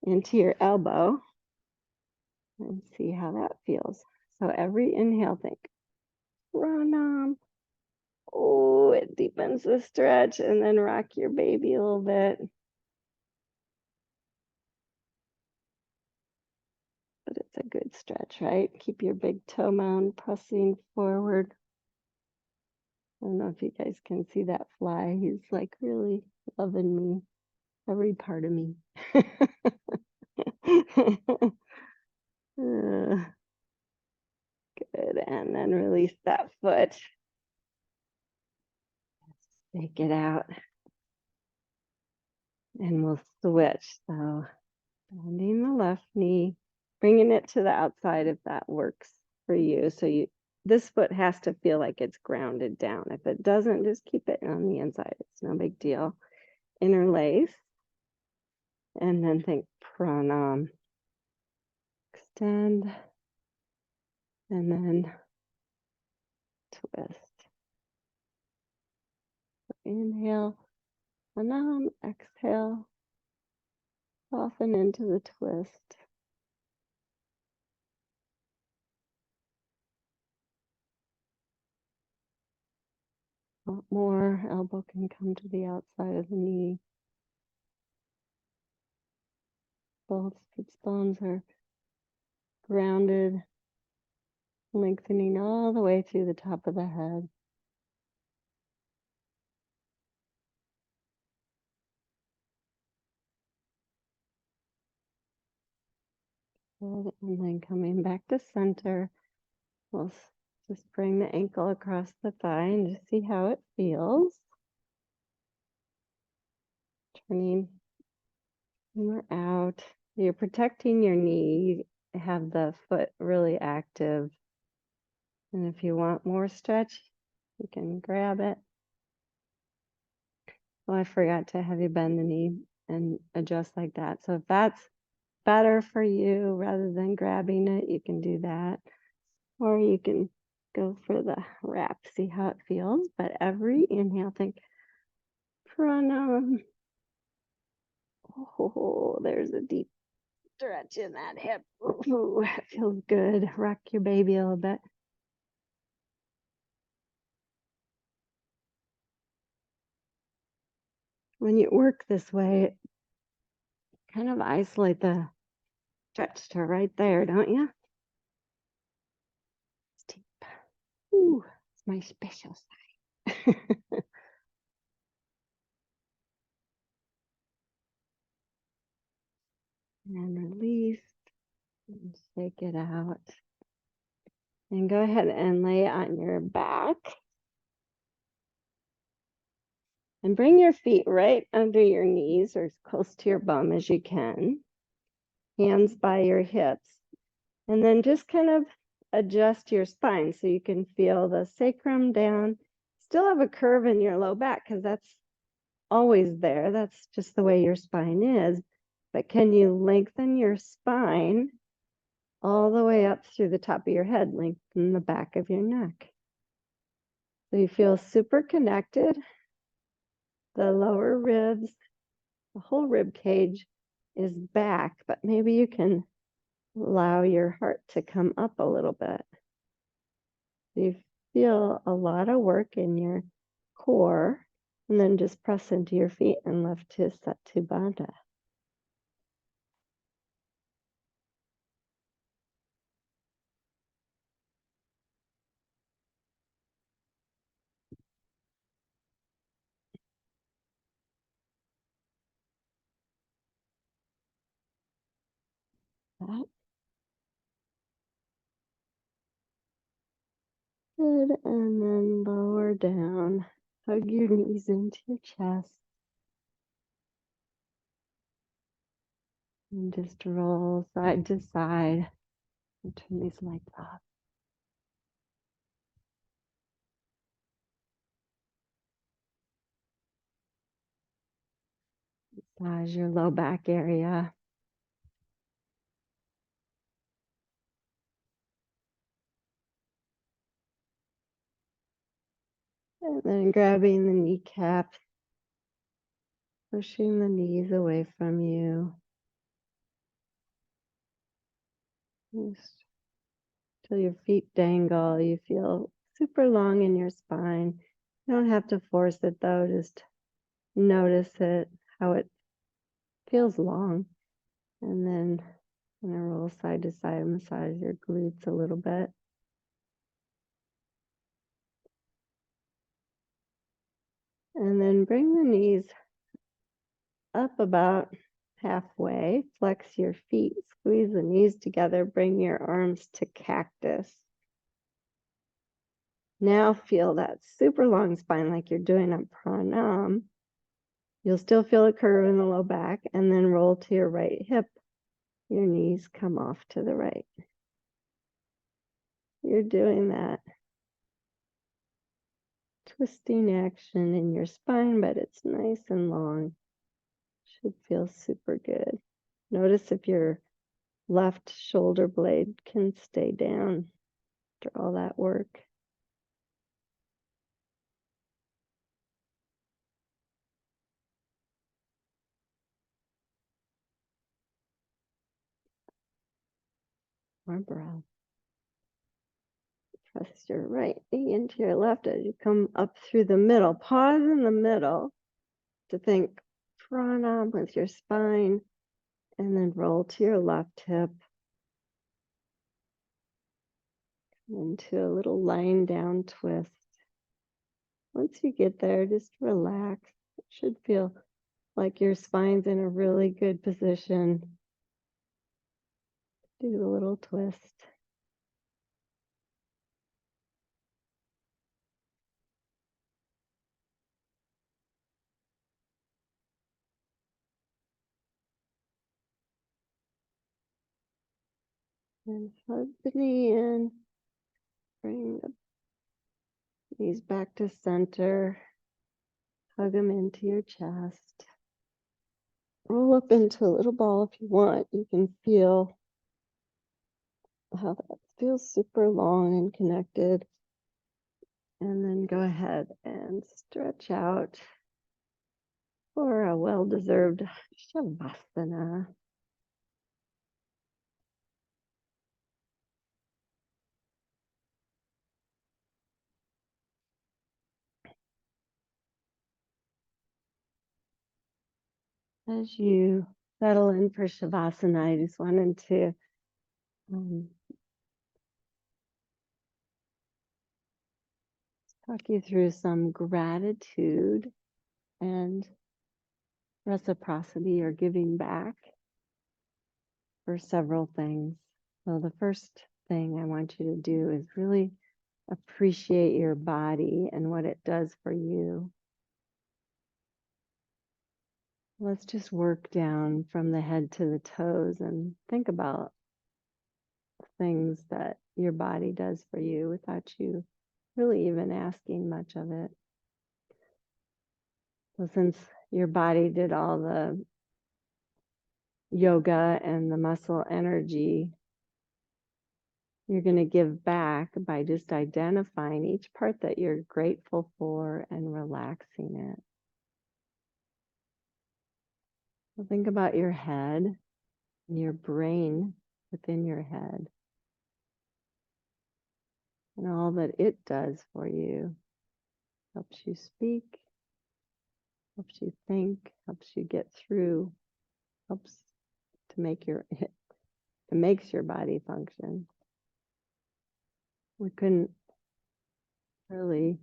into your elbow and see how that feels. So every inhale, think, pranam. Oh, it deepens the stretch, and then rock your baby a little bit. But it's a good stretch, right? Keep your big toe mound pressing forward. I don't know if you guys can see that fly. He's like really loving me, every part of me. Good, and then release that foot. Take it out. And we'll switch. So bending the left knee, bringing it to the outside if that works for you. So this foot has to feel like it's grounded down. If it doesn't, just keep it on the inside. It's no big deal. Interlace. And then think pranam. Extend. And then twist. Inhale. Pranam. Exhale. Soften into the twist. More elbow can come to the outside of the knee. Both sits bones are grounded, lengthening all the way through the top of the head. Good. And then coming back to center, we'll just bring the ankle across the thigh and just see how it feels. Turning femur out. You're protecting your knee. You have the foot really active. And if you want more stretch, you can grab it. Oh, I forgot to have you bend the knee and adjust like that. So if that's better for you, rather than grabbing it, you can do that. Or you can go for the wrap, see how it feels. But every inhale, think pranam. Oh, there's a deep stretch in that hip. Ooh, it feels good. Rock your baby a little bit. When you work this way, kind of isolate the stretch to right there, don't you? It's deep. Ooh, it's my special side. And release. And shake it out. And go ahead and lay on your back. And bring your feet right under your knees or as close to your bum as you can. Hands by your hips. And then just kind of adjust your spine so you can feel the sacrum down. Still have a curve in your low back because that's always there. That's just the way your spine is. But can you lengthen your spine all the way up through the top of your head? Lengthen the back of your neck. So you feel super connected. The lower ribs, the whole rib cage is back, but maybe you can allow your heart to come up a little bit. You feel a lot of work in your core, and then just press into your feet and lift to Satubandha. That. Good, and then lower down. Hug your knees into your chest. And just roll side to side. And turn these legs up. Massage your low back area. And then grabbing the kneecaps, pushing the knees away from you. Just till your feet dangle. You feel super long in your spine. You don't have to force it though. Just notice it, how it feels long. And then I'm gonna roll side to side, massage your glutes a little bit. And then bring the knees up about halfway. Flex your feet, squeeze the knees together, bring your arms to cactus. Now feel that super long spine like you're doing a pranam. You'll still feel a curve in the low back, and then roll to your right hip. Your knees come off to the right. You're doing that twisting action in your spine, but it's nice and long. Should feel super good. Notice if your left shoulder blade can stay down after all that work. More breath. Press your right knee into your left as you come up through the middle. Pause in the middle to think pranam with your spine, and then roll to your left hip into a little lying down twist. Once you get there, just relax. It should feel like your spine's in a really good position. Do the little twist. And hug the knee in. Bring the knees back to center. Hug them into your chest. Roll up into a little ball if you want. You can feel how that feels super long and connected. And then go ahead and stretch out for a well-deserved Shavasana. As you settle in for Shavasana, I just wanted to talk you through some gratitude and reciprocity or giving back for several things. So the first thing I want you to do is really appreciate your body and what it does for you. Let's just work down from the head to the toes and think about things that your body does for you without you really even asking much of it. So since your body did all the yoga and the muscle energy, you're going to give back by just identifying each part that you're grateful for and relaxing it. So think about your head, your brain, within your head and all that it does for you. Helps you speak, helps you think, helps you get through, helps to make it makes your body function. We couldn't really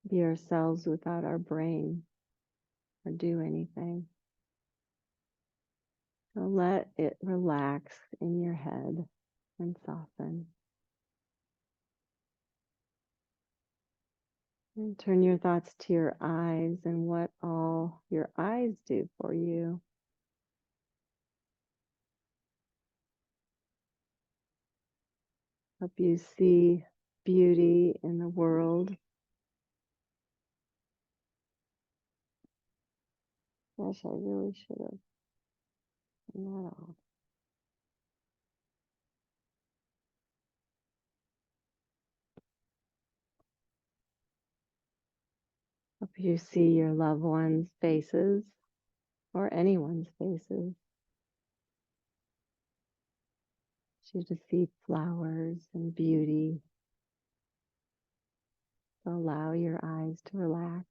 be ourselves without our brain or do anything. So let it relax in your head and soften. And turn your thoughts to your eyes and what all your eyes do for you. Help you see beauty in the world. Gosh, I really should have done that all. Help you see your loved ones' faces or anyone's faces. You to see flowers and beauty. So allow your eyes to relax.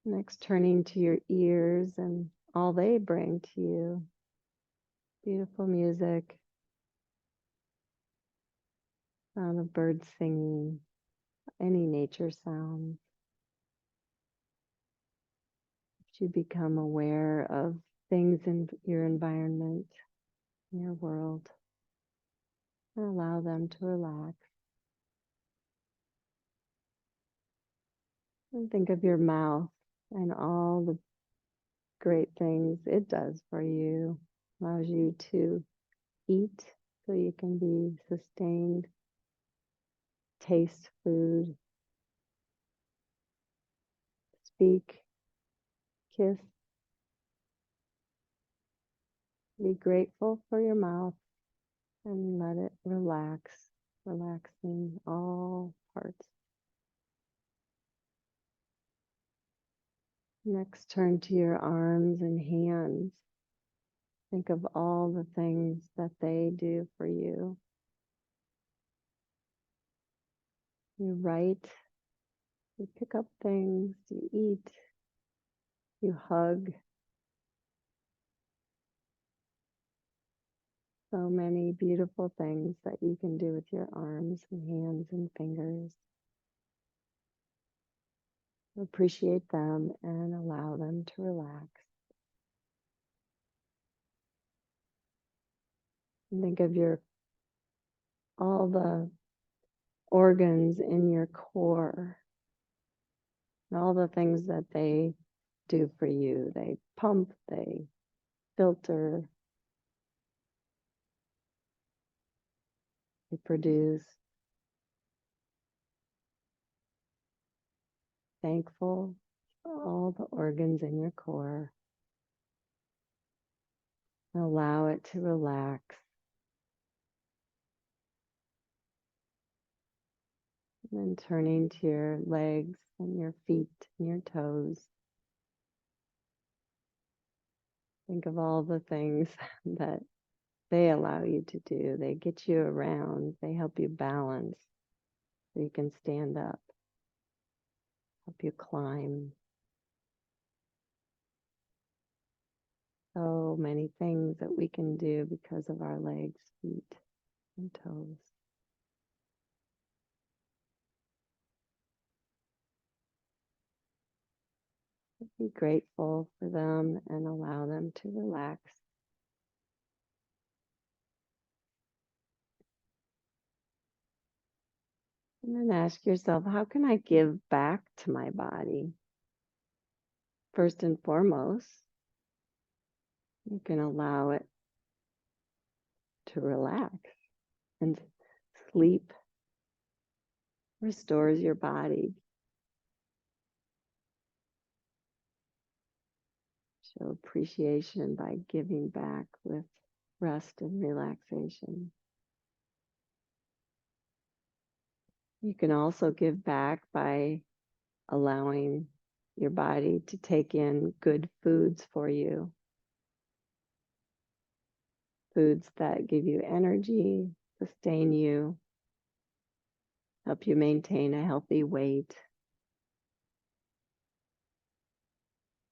Next, turning to your ears and all they bring to you. Beautiful music, sound of birds singing, any nature sounds. You become aware of things in your environment, in your world, and allow them to relax. And think of your mouth and all the great things it does for you. Allows you to eat so you can be sustained, taste food, speak, kiss. Be grateful for your mouth and let it relax, relaxing all parts. Next, turn to your arms and hands. Think of all the things that they do for you. You write, you pick up things, you eat, you hug. So many beautiful things that you can do with your arms and hands and fingers. Appreciate them and allow them to relax. And think of all the organs in your core and all the things that they do for you. They pump, they filter, they produce. Thankful for all the organs in your core. Allow it to relax. And then turning to your legs and your feet and your toes. Think of all the things that they allow you to do. They get you around. They help you balance so you can stand up. Help you climb. So many things that we can do because of our legs, feet, and toes. Be grateful for them and allow them to relax. And then ask yourself, how can I give back to my body? First and foremost, you can allow it to relax, and sleep restores your body. Show appreciation by giving back with rest and relaxation. You can also give back by allowing your body to take in good foods for you. foods that give you energy, sustain you, help you maintain a healthy weight,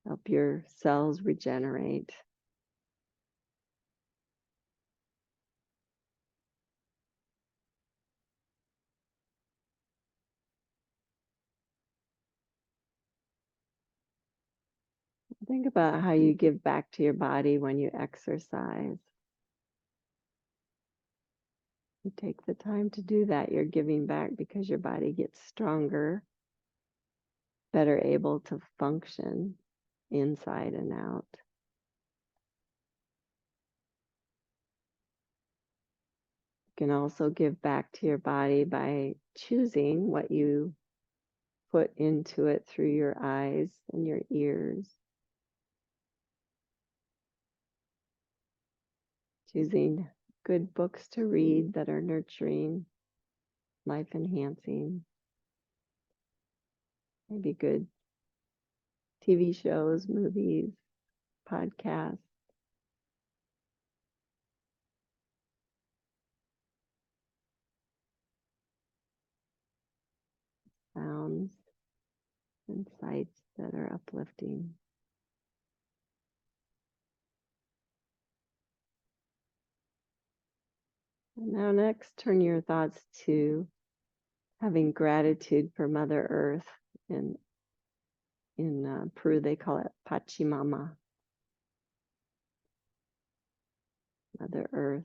help your cells regenerate. Think about how you give back to your body when you exercise. You take the time to do that, you're giving back because your body gets stronger, better able to function inside and out. You can also give back to your body by choosing what you put into it through your eyes and your ears. Choosing good books to read that are nurturing, life enhancing. Maybe good TV shows, movies, podcasts. Sounds and sights that are uplifting. And now next, turn your thoughts to having gratitude for Mother Earth. In Peru, they call it Pachamama, Mother Earth.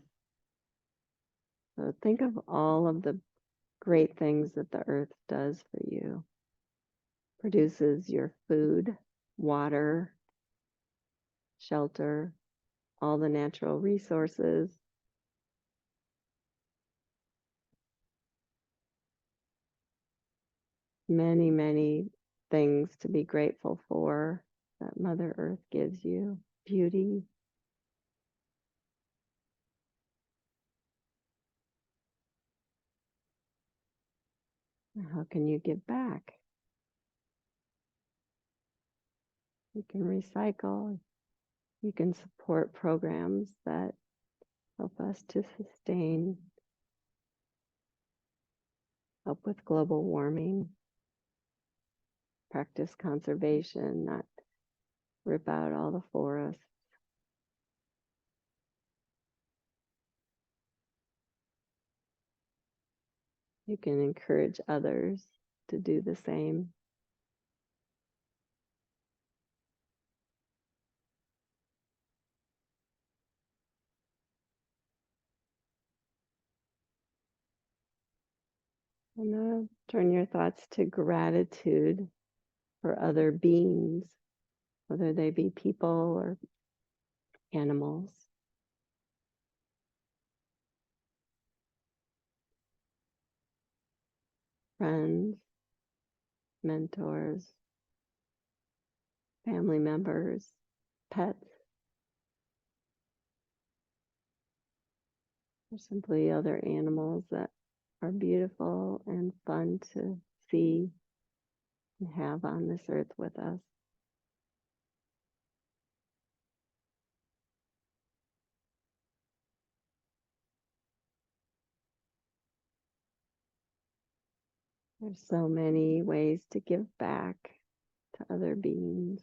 So think of all of the great things that the earth does for you. Produces your food, water, shelter, all the natural resources. Many, many things to be grateful for that Mother Earth gives you. Beauty. How can you give back? You can recycle. You can support programs that help us to sustain, help with global warming, practice conservation, not rip out all the forests. You can encourage others to do the same. And now turn your thoughts to gratitude for other beings, whether they be people or animals. Friends, mentors, family members, pets, or simply other animals that are beautiful and fun to see and have on this earth with us. There's so many ways to give back to other beings.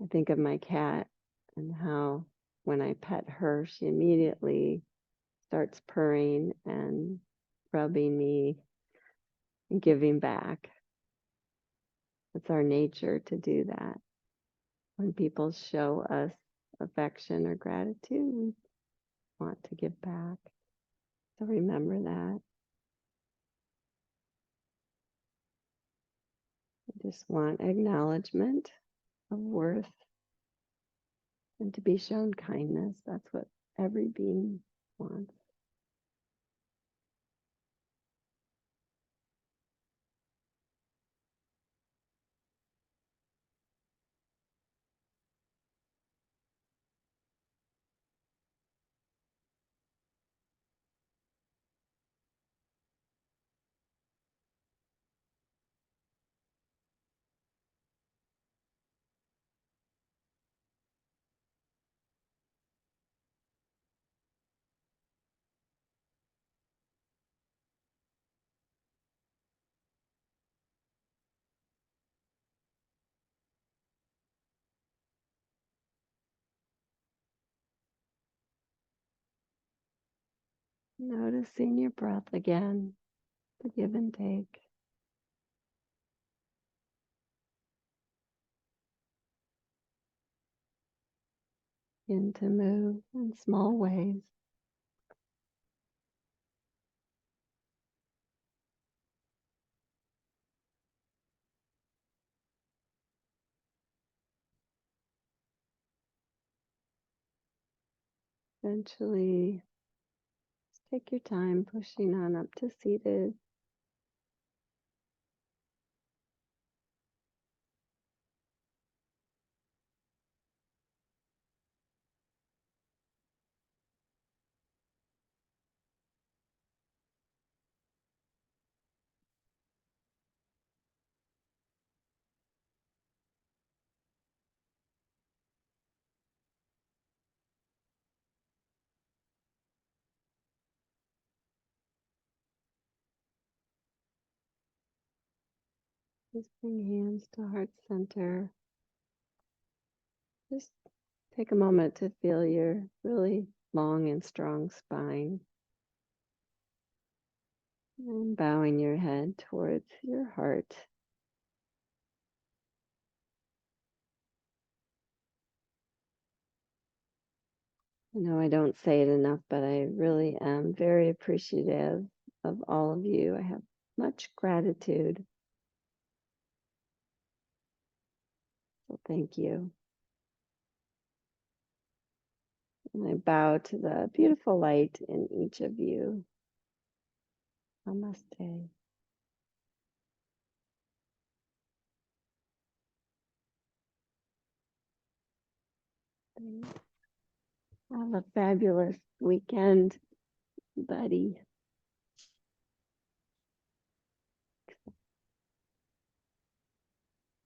I think of my cat and how when I pet her, she immediately starts purring and rubbing me and giving back. It's our nature to do that. When people show us affection or gratitude, we want to give back. So remember that. I just want acknowledgement of worth and to be shown kindness. That's what every being wants. Noticing your breath again, the give and take. Begin to move in small ways. Eventually, take your time pushing on up to seated. Just bring hands to heart center. Just take a moment to feel your really long and strong spine. And bowing your head towards your heart. I know I don't say it enough, but I really am very appreciative of all of you. I have much gratitude. So thank you. And I bow to the beautiful light in each of you. Namaste. Have a fabulous weekend, buddy.